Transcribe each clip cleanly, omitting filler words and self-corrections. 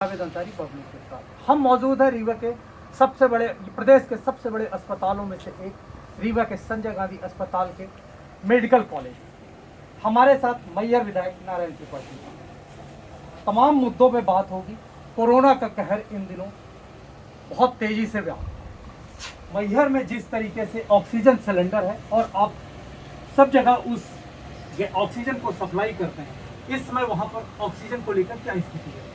Javed Ansari public के साथ हम मौजूद है रीवा के सबसे बड़े प्रदेश के सबसे बड़े अस्पतालों में से एक रीवा के संजय गांधी अस्पताल के मेडिकल कॉलेज। हमारे साथ मैयर विधायक नारायण त्रिपाठी। तमाम मुद्दों पे बात होगी। कोरोना का कहर इन दिनों बहुत तेजी से व्याप्त। मैहर में जिस तरीके से ऑक्सीजन सिलेंडर है और आप सब जगह उस ऑक्सीजन को सप्लाई करते हैं, इस समय वहाँ पर ऑक्सीजन को लेकर क्या स्थिति है?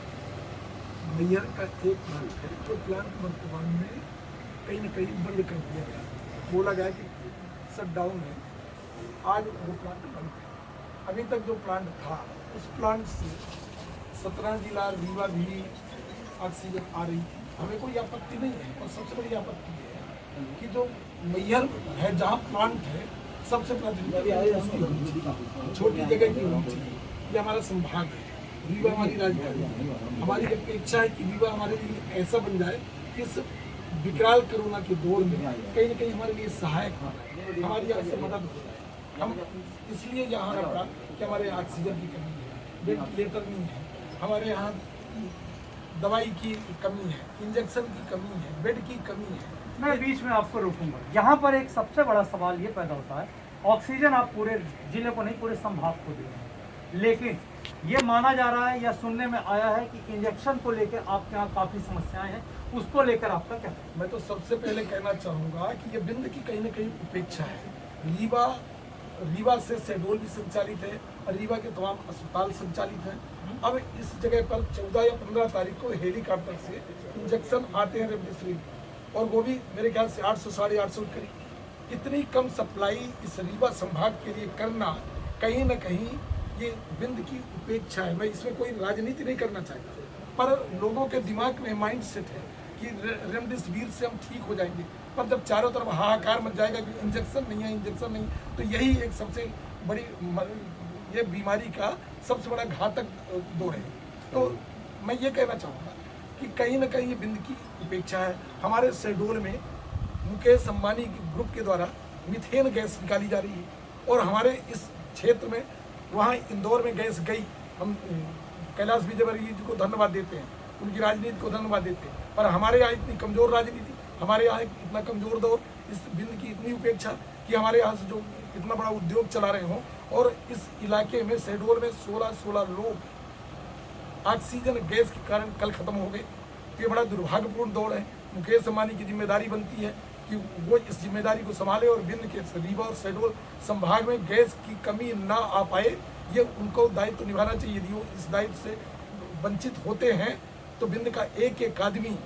मैहर का एक प्लांट है जो प्लांट वर्तमान में कहीं न कहीं बंद कर दिया गया। बोला गया कि शट डाउन है। आज वो प्लांट बंद है। अभी तक जो प्लांट था उस प्लांट से 17 जिला रीवा भी ऑक्सीजन आ रही थी। हमें कोई आपत्ति नहीं है, और सबसे बड़ी आपत्ति है कि जो मैहर है जहाँ प्लांट है सबसे छोटी जगह की होनी चाहिए। ये हमारा संभाग है, रीवा हमारी राजधानी है। हमारी अपेक्षा है कि रीवा हमारे लिए ऐसा बन जाए कि इस विकराल कोरोना के दौर में कहीं न कहीं हमारे लिए सहायक हो, हमारी यहाँ से मदद हो जाए। हम इसलिए यहाँ आना पड़ा कि हमारे ऑक्सीजन की कमी है, वेंटिलेटर नहीं है, हमारे यहाँ दवाई की कमी है, इंजेक्शन की कमी है, बेड की कमी है। मैं बीच में आपको रोकूंगा। यहाँ पर एक सबसे बड़ा सवाल ये पैदा होता है, ऑक्सीजन आप पूरे जिले को नहीं पूरे संभाग को दे रहे हैं, लेकिन ये माना जा रहा है या सुनने में आया है कि इंजेक्शन को लेकर आपके यहाँ काफ़ी समस्याएं हैं, उसको लेकर आपका क्या? मैं तो सबसे पहले कहना चाहूँगा कि ये बिंद की कहीं न कहीं उपेक्षा है। रीवा से शेड्यूल भी संचालित है और रीवा के तमाम अस्पताल संचालित हैं। अब इस जगह पर 14 या 15 तारीख को हेलीकॉप्टर से इंजेक्शन आते हैं रेमडेसिविर, और वो भी मेरे ख्याल से 800 साढ़े 800 करीब। इतनी कम सप्लाई इस रीवा संभाग के लिए करना कहीं न कहीं ये बिंद की उपेक्षा है। मैं इसमें कोई राजनीति नहीं करना चाहता, पर लोगों के दिमाग में माइंड सेट है कि रेमडेसिविर से हम ठीक हो जाएंगे, पर जब चारों तरफ हाहाकार मच जाएगा कि इंजेक्शन नहीं है, इंजेक्शन नहीं, तो यही एक सबसे बड़ी ये बीमारी का सबसे बड़ा घातक दौर है। तो मैं ये कहना चाहूँगा कि कहीं ना कहीं ये बिंद की उपेक्षा है। हमारे शहडोल में मुकेश अंबानी ग्रुप के द्वारा मीथेन गैस निकाली जा रही है, और हमारे इस क्षेत्र में वहाँ इंदौर में गैस गई। हम कैलाश विजयवर्गीय जी को धन्यवाद देते हैं, उनकी राजनीति को धन्यवाद देते हैं, पर हमारे यहाँ इतनी कमज़ोर राजनीति, हमारे यहाँ इतना कमज़ोर दौर, इस बिंद की इतनी उपेक्षा कि हमारे यहाँ से जो इतना बड़ा उद्योग चला रहे हों, और इस इलाके में शहडोल में 16 लोग ऑक्सीजन गैस के कारण कल ख़त्म हो गए। तो ये बड़ा दुर्भाग्यपूर्ण दौर है। मुकेश अंबानी की जिम्मेदारी बनती है कि वो इस जिम्मेदारी को संभाले और बिंद के रीवा और शहडोल संभाग में गैस की कमी ना आ पाए, ये उनको दायित्व निभाना चाहिए। यदि वो इस दायित्व से वंचित होते हैं तो बिंद का एक एक आदमी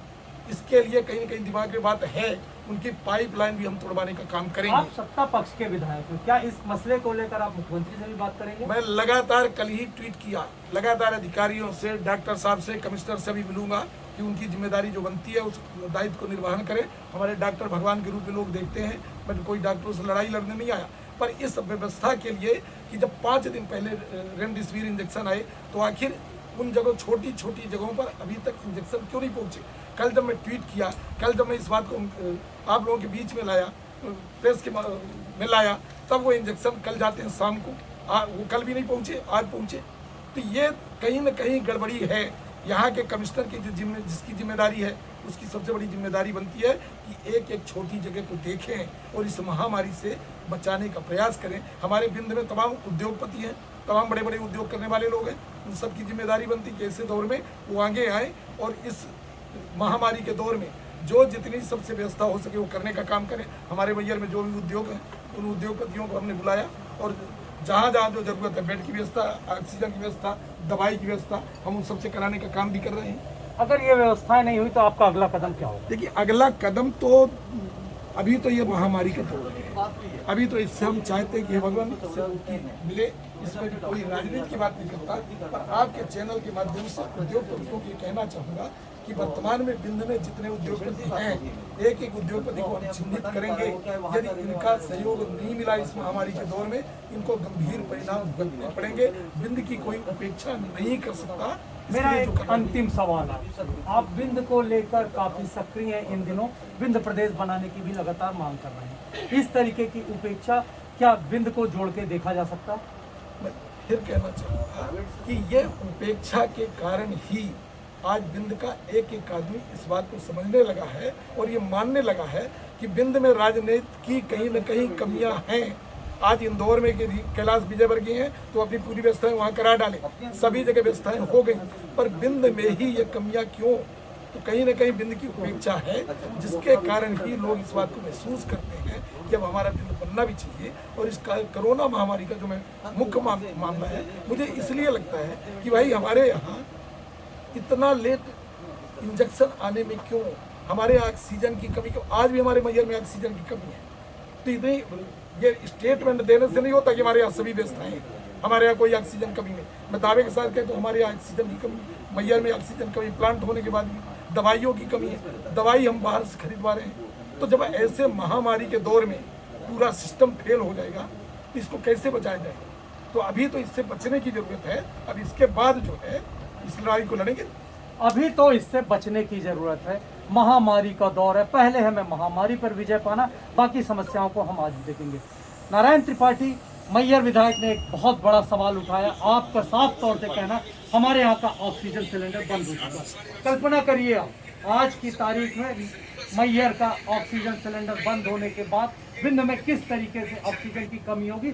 इसके लिए कहीं न कहीं दिमाग में बात है, उनकी पाइपलाइन भी हम तोड़वाने का काम करेंगे। आप सत्ता पक्ष के विधायक हैं, क्या इस मसले को लेकर आप मुख्यमंत्री से भी बात करेंगे? मैं लगातार कल ही ट्वीट किया, लगातार अधिकारियों से, डॉक्टर साहब से, कमिश्नर से भी मिलूंगा कि उनकी जिम्मेदारी जो बनती है उस दायित्व को निर्वहन करें। हमारे डॉक्टर भगवान के रूप में लोग देखते हैं। मैं कोई डॉक्टरों से लड़ाई लड़ने नहीं आया, पर इस व्यवस्था के लिए कि जब 5 दिन पहले रेमडेसिविर इंजेक्शन आए, तो आखिर उन जगहों छोटी छोटी जगहों पर अभी तक इंजेक्शन क्यों नहीं पहुँचे? कल जब मैं ट्वीट किया, कल जब मैं इस बात को आप लोगों के बीच में लाया, प्रेस के में लाया, तब वो इंजेक्शन कल जाते हैं शाम को, वो कल भी नहीं पहुँचे, आज पहुँचे। तो ये कहीं ना कहीं गड़बड़ी है। यहाँ के कमिश्नर की जिसकी जिम्मेदारी है, उसकी सबसे बड़ी जिम्मेदारी बनती है कि एक एक छोटी जगह को देखें और इस महामारी से बचाने का प्रयास करें। हमारे बिंद में तमाम उद्योगपति हैं, तमाम बड़े बड़े उद्योग करने वाले लोग हैं, उन सबकी जिम्मेदारी बनती है कि ऐसे दौर में वो आगे आए और इस महामारी के दौर में जो जितनी सबसे व्यवस्था हो सके वो करने का काम करें। हमारे मैहर में जो भी उद्योग हैं, उन उद्योगपतियों को हमने बुलाया, और जहाँ जहाँ जो जरूरत है, बेड की व्यवस्था, ऑक्सीजन की व्यवस्था, दवाई की व्यवस्था, हम उन सबसे कराने का काम भी कर रहे हैं। अगर ये व्यवस्थाएं नहीं हुई तो आपका अगला कदम क्या होगा? देखिए, अगला कदम तो अभी तो ये महामारी का दौर है। अभी तो इससे हम चाहते हैं कि भगवान से मुक्ति मिले, इसमें भी कोई राजनीति की बात नहीं करता, पर आपके चैनल के माध्यम से उद्योगपतियों को कहना चाहूँगा कि वर्तमान में बिंद में जितने उद्योगपति हैं, एक एक उद्योगपति को हम चिन्हित करेंगे। यदि इनका सहयोग नहीं मिला इस महामारी के दौर में, इनको गंभीर परिणाम भुगतने पड़ेंगे। बिंद की कोई उपेक्षा नहीं कर सकता। मेरा एक अंतिम सवाल है, आप बिंद को लेकर काफी सक्रिय हैं इन दिनों, बिंद प्रदेश बनाने की भी लगातार मांग कर रहे हैं। इस तरीके की उपेक्षा क्या बिंद को जोड़ के देखा जा सकता है? मैं फिर कहना चाहूँगा कि ये उपेक्षा के कारण ही आज बिंद का एक एक आदमी इस बात को समझने लगा है और ये मानने लगा है कि बिंद में राजनीति की कहीं न कहीं कमियां हैं। आज इंदौर में कैलाश विजयवर्गीय हैं तो अपनी पूरी व्यवस्थाएं वहाँ करा डालें, सभी जगह व्यवस्थाएं हो गई, पर बिंद में ही ये कमियां क्यों? तो कहीं न कहीं बिंद की उपेक्षा है, जिसके कारण ही लोग इस बात को महसूस करते हैं कि अब हमारा बिंद बनना भी चाहिए। और इस कोरोना महामारी का जो मैं मुख्य मामला है, मुझे इसलिए लगता है कि भाई हमारे यहाँ इतना लेट इंजेक्शन आने में क्यों, हमारे यहाँ ऑक्सीजन की कमी क्यों? आज भी हमारे मैयर में ऑक्सीजन की कमी है। तो इतनी ये स्टेटमेंट देने से नहीं होता कि हमारे यहाँ सभी व्यवस्थाएं हैं, हमारे यहाँ कोई ऑक्सीजन कमी नहीं। मैं दावे के साथ कहता तो हमारे यहाँ ऑक्सीजन की कमी, मैयर में ऑक्सीजन कमी, प्लांट होने के बाद भी दवाइयों की कमी है, दवाई हम बाहर से खरीदवा रहे हैं। तो जब ऐसे महामारी के दौर में पूरा सिस्टम फेल हो जाएगा तो इसको कैसे बचाया जाएगा? तो अभी तो इससे बचने की जरूरत है। अब इसके बाद जो है इस लड़ाई को लड़ेंगे। अभी तो इससे बचने की जरूरत है। महामारी का दौर है, पहले हमें महामारी पर विजय पाना, बाकी समस्याओं को हम आज देखेंगे। नारायण त्रिपाठी मैयर विधायक ने एक बहुत बड़ा सवाल उठाया। आपका साफ तौर से कहना हमारे यहाँ का ऑक्सीजन सिलेंडर बंद हो चुका है। कल्पना करिए आप, आज की तारीख में मैयर का ऑक्सीजन सिलेंडर बंद होने के बाद बिंद में किस तरीके से ऑक्सीजन की कमी होगी।